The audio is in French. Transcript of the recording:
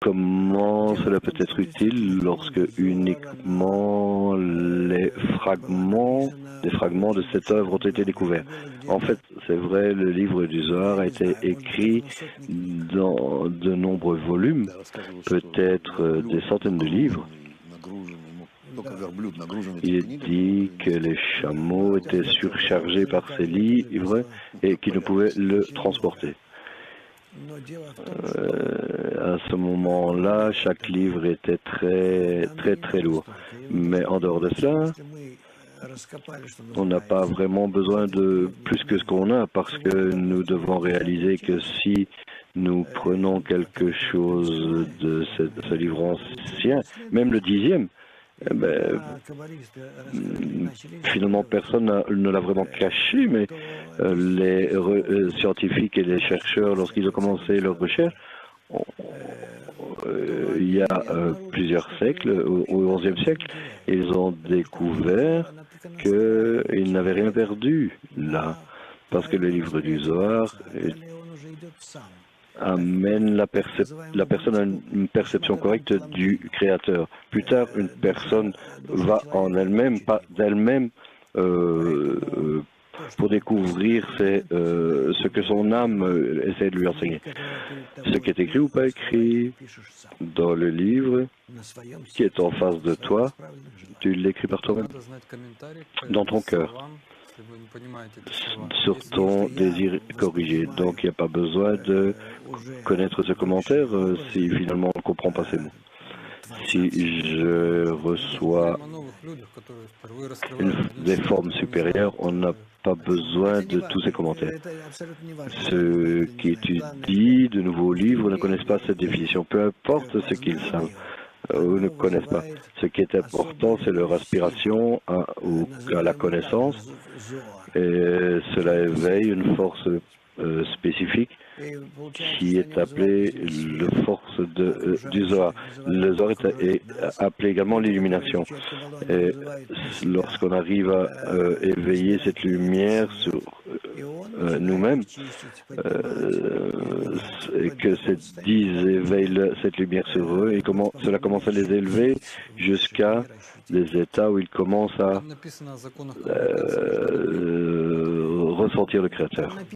Comment cela peut être utile lorsque uniquement les fragments de cette œuvre ont été découverts? En fait, c'est vrai, le livre du Zohar a été écrit dans de nombreux volumes, peut-être des centaines de livres. Il est dit que les chameaux étaient surchargés par ces livres et qu'ils ne pouvaient le transporter. À ce moment-là, chaque livre était très lourd. Mais en dehors de cela, on n'a pas vraiment besoin de plus que ce qu'on a, parce que nous devons réaliser que si nous prenons quelque chose de ce livre ancien, même le 10e, finalement personne ne l'a vraiment caché, mais les scientifiques et les chercheurs, lorsqu'ils ont commencé leurs recherches, il y a plusieurs siècles, au XIe siècle, ils ont découvert qu'ils n'avaient rien perdu là, parce que le livre du Zohar amène la personne à une perception correcte du Créateur. Plus tard, une personne va en elle-même, pas d'elle-même, pour découvrir ce que son âme essaie de lui enseigner. Ce qui est écrit ou pas écrit dans le livre qui est en face de toi, tu l'écris par toi-même, dans ton cœur, sur ton désir corrigé. Donc il n'y a pas besoin de connaître ce commentaire si finalement on ne comprend pas ces mots. Si je reçois des formes supérieures, on n'a pas besoin de tous ces commentaires. Ceux qui étudient de nouveaux livres ne connaissent pas cette définition, peu importe ce qu'ils savent ou ne connaissent pas. Ce qui est important, c'est leur aspiration à la connaissance, et cela éveille une force spécifique qui est appelée la force du Zohar. Le Zohar est appelé également l'illumination. Et lorsqu'on arrive à éveiller cette lumière sur nous-mêmes, et que cette 10 éveille cette lumière sur eux, et comment cela commence à les élever jusqu'à des états où ils commencent à ressentir le Créateur.